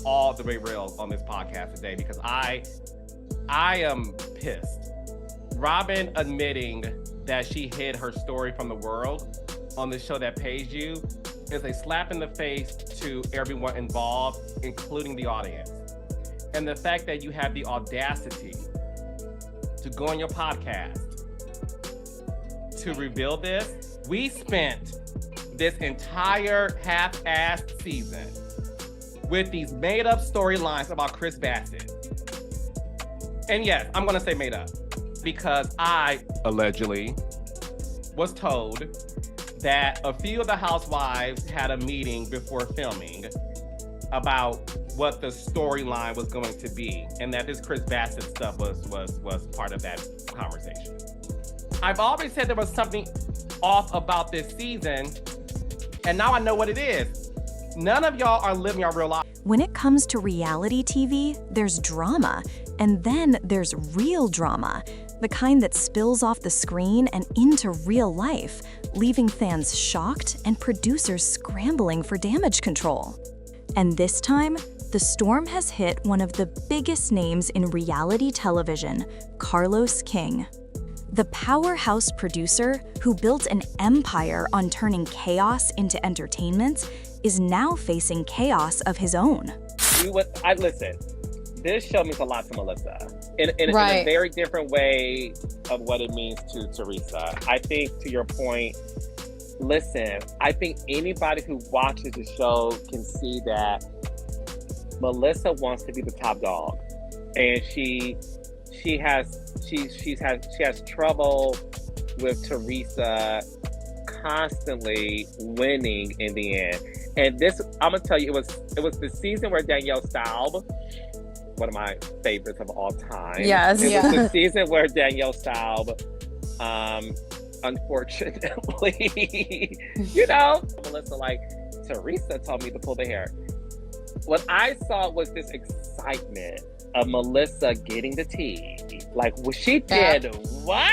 all the way real on this podcast today because I am pissed. Robin admitting that she hid her story from the world on the show that pays you is a slap in the face to everyone involved, including the audience. And the fact that you have the audacity to go on your podcast to reveal this. We spent this entire half-assed season with these made-up storylines about Chris Bassett. And yes, I'm gonna say made up because I allegedly was told that a few of the housewives had a meeting before filming about what the storyline was going to be, and that this Chris Bassett stuff was part of that conversation. I've always said there was something off about this season, and now I know what it is. None of y'all are living your real life. When it comes to reality TV, there's drama, and then there's real drama, the kind that spills off the screen and into real life, leaving fans shocked and producers scrambling for damage control. And this time, the storm has hit one of the biggest names in reality television, Carlos King. The powerhouse producer who built an empire on turning chaos into entertainment is now facing chaos of his own. Listen, this show means a lot to Melissa in a very different way of what it means to Teresa. I think, to your point, listen, I think anybody who watches the show can see that Melissa wants to be the top dog, and she has trouble with Teresa constantly winning in the end. And this, I'm gonna tell you, it was the season where Danielle Staub, one of my favorites of all time. Yes, it was the season where Danielle Staub, unfortunately, Melissa, like, Teresa told me to pull the hair. What I saw was this excitement of Melissa getting the tea. Like, well, she did what?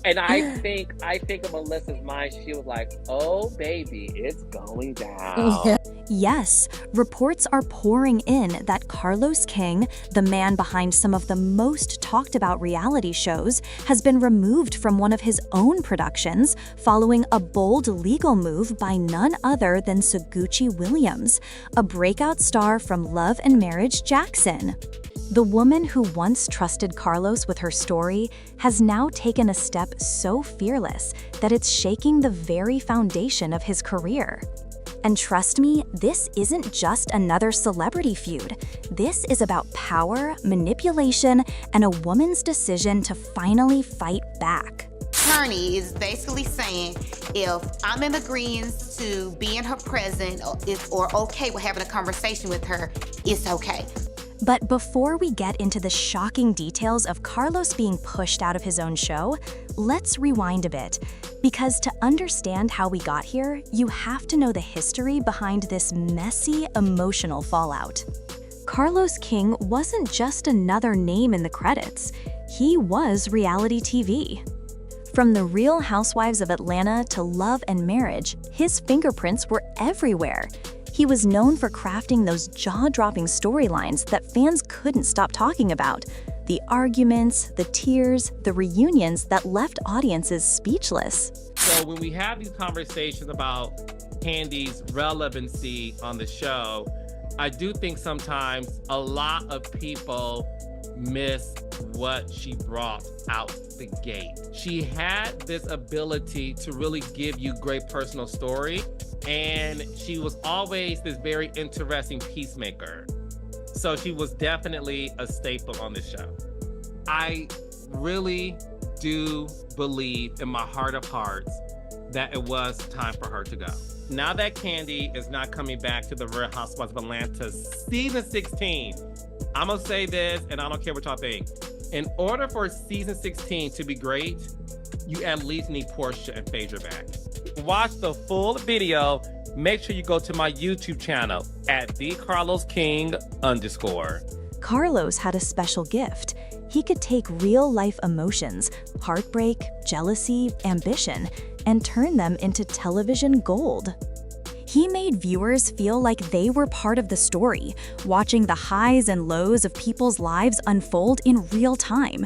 And I think in Melissa's mind, she was like, oh, baby, it's going down. Yes, reports are pouring in that Carlos King, the man behind some of the most talked about reality shows, has been removed from one of his own productions following a bold legal move by none other than Sogucci Williams, a breakout star from Love and Marriage Jackson. The woman who once trusted Carlos with her story has now taken a step so fearless that it's shaking the very foundation of his career. And trust me, this isn't just another celebrity feud. This is about power, manipulation, and a woman's decision to finally fight back. Attorney is basically saying, if I'm in agreement to be in her presence or okay with having a conversation with her, it's okay. But before we get into the shocking details of Carlos being pushed out of his own show, let's rewind a bit. Because to understand how we got here, you have to know the history behind this messy, emotional fallout. Carlos King wasn't just another name in the credits. He was reality TV. From The Real Housewives of Atlanta to Love and Marriage, his fingerprints were everywhere. He was known for crafting those jaw-dropping storylines that fans couldn't stop talking about. The arguments, the tears, the reunions that left audiences speechless. So when we have these conversations about Kandi's relevancy on the show, I do think sometimes a lot of people miss what she brought out the gate. She had this ability to really give you great personal story, and she was always this very interesting peacemaker. So she was definitely a staple on the show. I really do believe in my heart of hearts that it was time for her to go. Now that Kandi is not coming back to the Real Housewives of Atlanta season 16, I'm gonna say this, and I don't care what y'all think. In order for season 16 to be great, you at least need Portia and Phaedra back. Watch the full video. Make sure you go to my YouTube channel at @TheCarlosKing_. Carlos had a special gift. He could take real-life emotions, heartbreak, jealousy, ambition, and turn them into television gold. He made viewers feel like they were part of the story, watching the highs and lows of people's lives unfold in real time.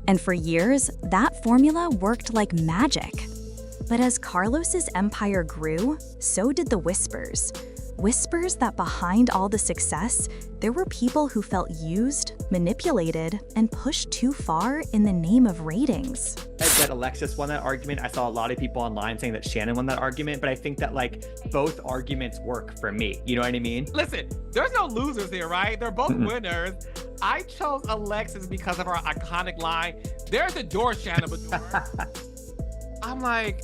And for years, that formula worked like magic. But as Carlos's empire grew, so did the whispers. Whispers that behind all the success, there were people who felt used, manipulated, and pushed too far in the name of ratings. That Alexis won that argument. I saw a lot of people online saying that Shannon won that argument, but I think that like both arguments work for me. You know what I mean? Listen, there's no losers here, right? They're both winners. I chose Alexis because of her iconic line, "There's a door, Shannon Bador." I'm like,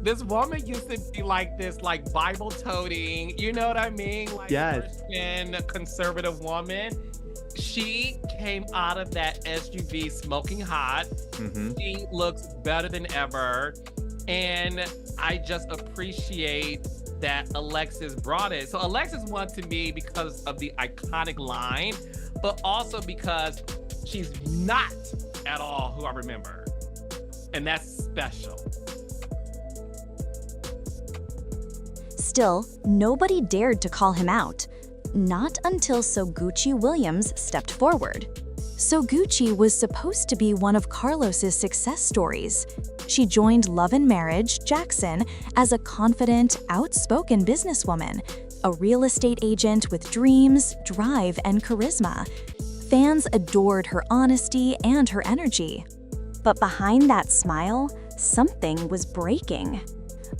this woman used to be like this, like Bible-toting, you know what I mean? Like Christian, conservative woman. She came out of that SUV smoking hot. She looks better than ever. And I just appreciate that Alexis brought it. So Alexis won to me because of the iconic line, but also because she's not at all who I remember. And that's special. Still, nobody dared to call him out. Not until Sogucci Williams stepped forward. Sogucci was supposed to be one of Carlos's success stories. She joined Love and Marriage, Jackson, as a confident, outspoken businesswoman, a real estate agent with dreams, drive, and charisma. Fans adored her honesty and her energy. But behind that smile, something was breaking.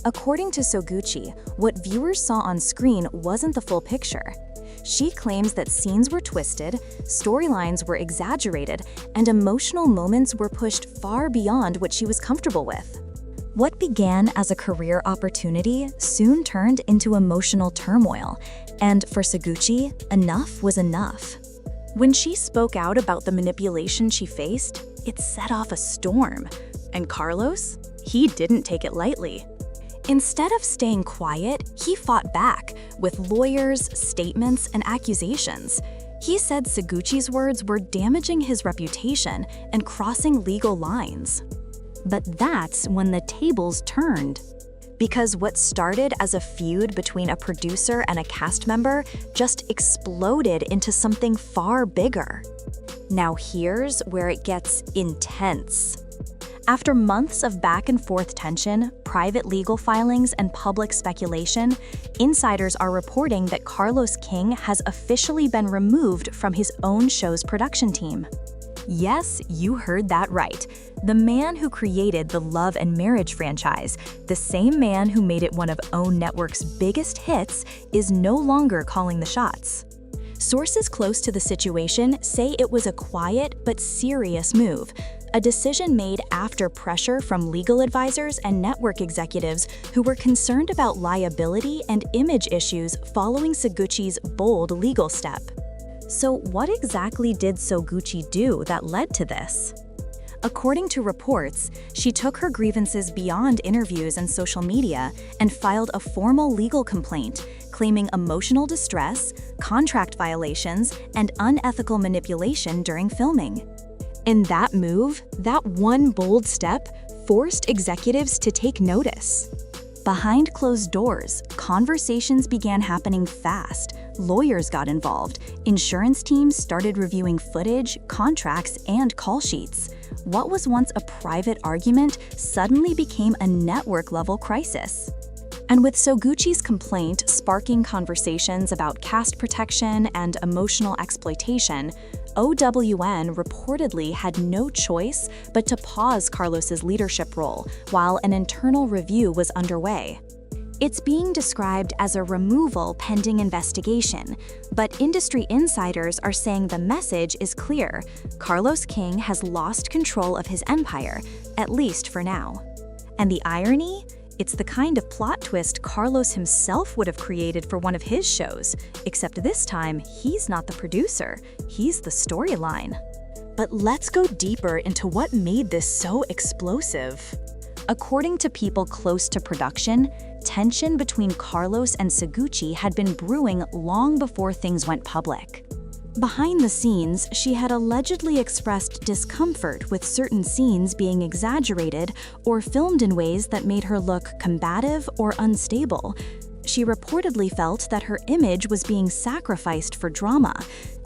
According to Sogucci, what viewers saw on screen wasn't the full picture. She claims that scenes were twisted, storylines were exaggerated, and emotional moments were pushed far beyond what she was comfortable with. What began as a career opportunity soon turned into emotional turmoil, and for Sogucci, enough was enough. When she spoke out about the manipulation she faced, it set off a storm. And Carlos? He didn't take it lightly. Instead of staying quiet, he fought back with lawyers, statements, and accusations. He said Sogucci's words were damaging his reputation and crossing legal lines. But that's when the tables turned. Because what started as a feud between a producer and a cast member just exploded into something far bigger. Now here's where it gets intense. After months of back-and-forth tension, private legal filings, and public speculation, insiders are reporting that Carlos King has officially been removed from his own show's production team. Yes, you heard that right. The man who created the Love and Marriage franchise, the same man who made it one of OWN Network's biggest hits, is no longer calling the shots. Sources close to the situation say it was a quiet but serious move, a decision made after pressure from legal advisors and network executives who were concerned about liability and image issues following Sogucci's bold legal step. So what exactly did Sogucci do that led to this? According to reports, she took her grievances beyond interviews and social media and filed a formal legal complaint claiming emotional distress, contract violations, and unethical manipulation during filming. In that move, that one bold step forced executives to take notice. Behind closed doors, conversations began happening fast. Lawyers got involved. Insurance teams started reviewing footage, contracts, and call sheets. What was once a private argument suddenly became a network-level crisis. And with Sogucci's complaint sparking conversations about caste protection and emotional exploitation, OWN reportedly had no choice but to pause Carlos's leadership role while an internal review was underway. It's being described as a removal pending investigation, but industry insiders are saying the message is clear. Carlos King has lost control of his empire, at least for now. And the irony? It's the kind of plot twist Carlos himself would have created for one of his shows, except this time, he's not the producer, he's the storyline. But let's go deeper into what made this so explosive. According to people close to production, tension between Carlos and Sogucci had been brewing long before things went public. Behind the scenes, she had allegedly expressed discomfort with certain scenes being exaggerated or filmed in ways that made her look combative or unstable. She reportedly felt that her image was being sacrificed for drama,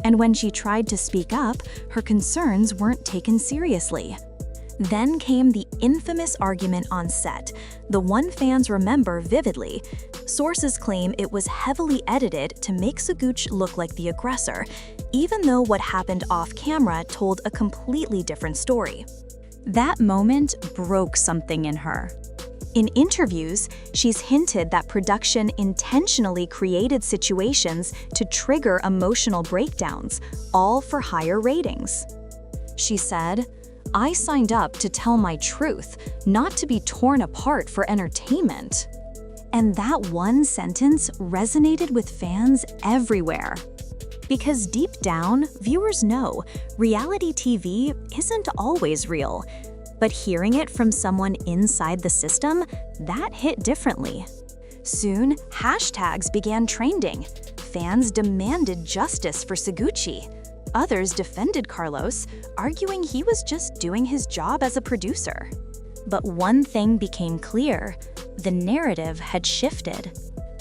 and when she tried to speak up, her concerns weren't taken seriously. Then came the infamous argument on set, the one fans remember vividly. Sources claim it was heavily edited to make Sogucci look like the aggressor, even though what happened off-camera told a completely different story. That moment broke something in her. In interviews, she's hinted that production intentionally created situations to trigger emotional breakdowns, all for higher ratings. She said, "I signed up to tell my truth, not to be torn apart for entertainment." And that one sentence resonated with fans everywhere. Because deep down, viewers know reality TV isn't always real. But hearing it from someone inside the system, that hit differently. Soon, hashtags began trending. Fans demanded justice for Sogucci. Others defended Carlos, arguing he was just doing his job as a producer. But one thing became clear: the narrative had shifted.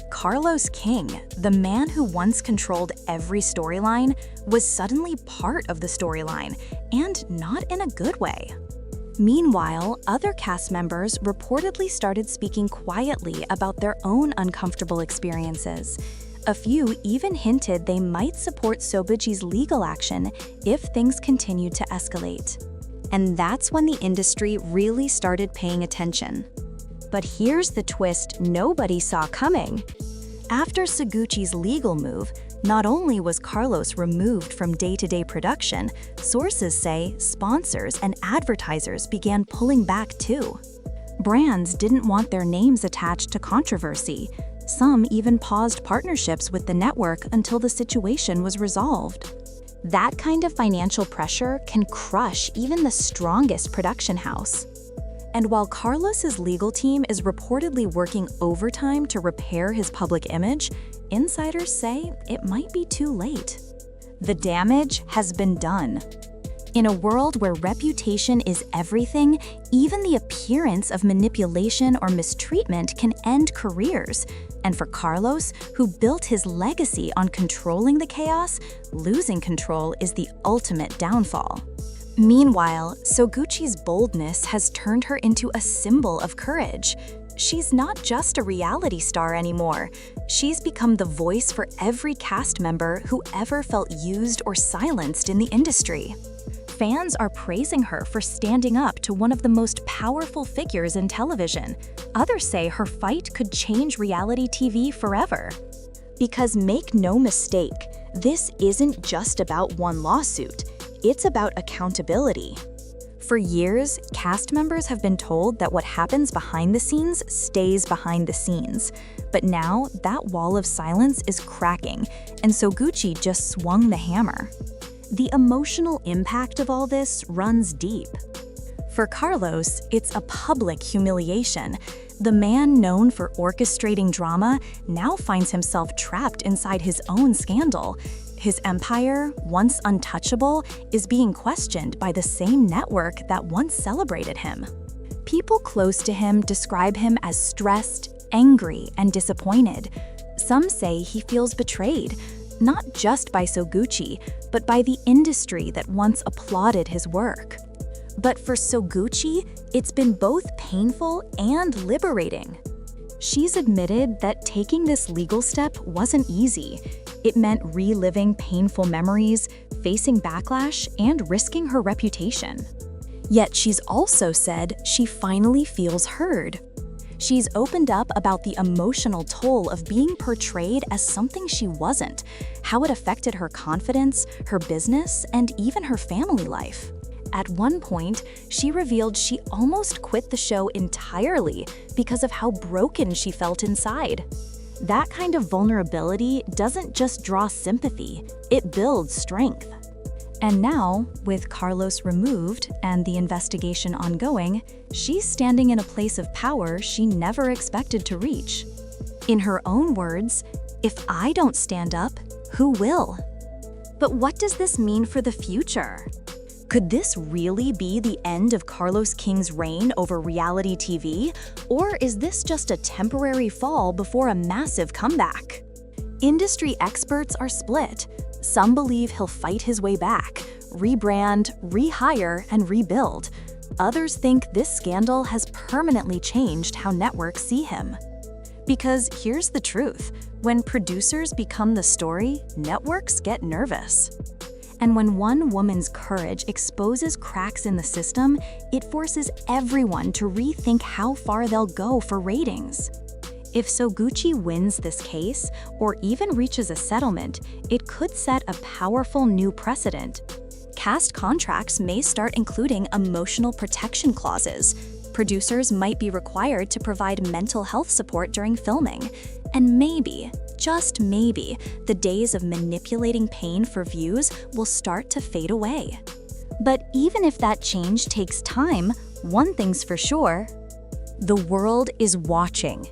Carlos King, the man who once controlled every storyline, was suddenly part of the storyline, and not in a good way. Meanwhile, other cast members reportedly started speaking quietly about their own uncomfortable experiences. A few even hinted they might support Sogucci's legal action if things continued to escalate. And that's when the industry really started paying attention. But here's the twist nobody saw coming. After Sogucci's legal move, not only was Carlos removed from day-to-day production, sources say sponsors and advertisers began pulling back too. Brands didn't want their names attached to controversy. Some even paused partnerships with the network until the situation was resolved. That kind of financial pressure can crush even the strongest production house. And while Carlos's legal team is reportedly working overtime to repair his public image, insiders say it might be too late. The damage has been done. In a world where reputation is everything, even the appearance of manipulation or mistreatment can end careers. And for Carlos, who built his legacy on controlling the chaos, losing control is the ultimate downfall. Meanwhile, Sogucci's boldness has turned her into a symbol of courage. She's not just a reality star anymore. She's become the voice for every cast member who ever felt used or silenced in the industry. Fans are praising her for standing up to one of the most powerful figures in television. Others say her fight could change reality TV forever. Because make no mistake, this isn't just about one lawsuit. It's about accountability. For years, cast members have been told that what happens behind the scenes stays behind the scenes. But now, that wall of silence is cracking, and Sogucci just swung the hammer. The emotional impact of all this runs deep. For Carlos, it's a public humiliation. The man known for orchestrating drama now finds himself trapped inside his own scandal. His empire, once untouchable, is being questioned by the same network that once celebrated him. People close to him describe him as stressed, angry, and disappointed. Some say he feels betrayed, not just by Sogucci, but by the industry that once applauded his work. But for Sogucci, it's been both painful and liberating. She's admitted that taking this legal step wasn't easy. It meant reliving painful memories, facing backlash, and risking her reputation. Yet she's also said she finally feels heard. She's opened up about the emotional toll of being portrayed as something she wasn't, how it affected her confidence, her business, and even her family life. At one point, she revealed she almost quit the show entirely because of how broken she felt inside. That kind of vulnerability doesn't just draw sympathy, it builds strength. And now, with Carlos removed and the investigation ongoing, she's standing in a place of power she never expected to reach. In her own words, "If I don't stand up, who will?" But what does this mean for the future? Could this really be the end of Carlos King's reign over reality TV? Or is this just a temporary fall before a massive comeback? Industry experts are split. Some believe he'll fight his way back, rebrand, rehire, and rebuild. Others think this scandal has permanently changed how networks see him. Because here's the truth, when producers become the story, networks get nervous. And when one woman's courage exposes cracks in the system, it forces everyone to rethink how far they'll go for ratings. If Sogucci wins this case, or even reaches a settlement, it could set a powerful new precedent. Cast contracts may start including emotional protection clauses. Producers might be required to provide mental health support during filming. And maybe, just maybe, the days of manipulating pain for views will start to fade away. But even if that change takes time, one thing's for sure: the world is watching.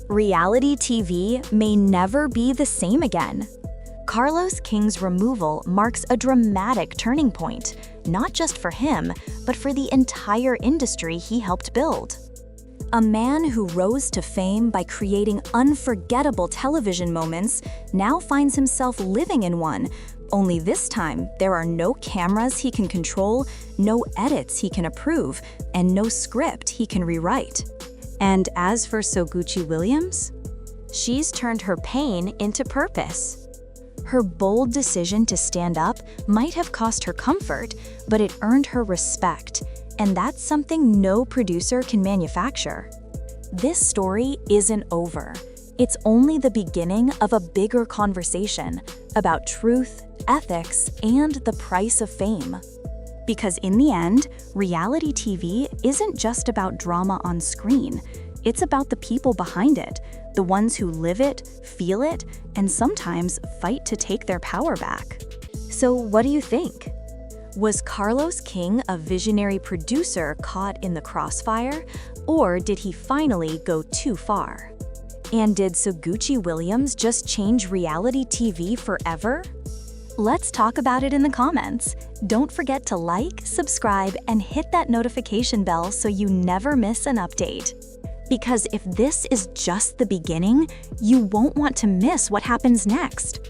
Reality TV may never be the same again. Carlos King's removal marks a dramatic turning point, not just for him, but for the entire industry he helped build. A man who rose to fame by creating unforgettable television moments now finds himself living in one, only this time there are no cameras he can control, no edits he can approve, and no script he can rewrite. And as for Sogucci Williams, she's turned her pain into purpose. Her bold decision to stand up might have cost her comfort, but it earned her respect, and that's something no producer can manufacture. This story isn't over. It's only the beginning of a bigger conversation about truth, ethics, and the price of fame. Because in the end, reality TV isn't just about drama on screen. It's about the people behind it, the ones who live it, feel it, and sometimes fight to take their power back. So what do you think? Was Carlos King a visionary producer caught in the crossfire, or did he finally go too far? And did Sogucci Williams just change reality TV forever? Let's talk about it in the comments. Don't forget to like, subscribe, and hit that notification bell so you never miss an update. Because if this is just the beginning, you won't want to miss what happens next.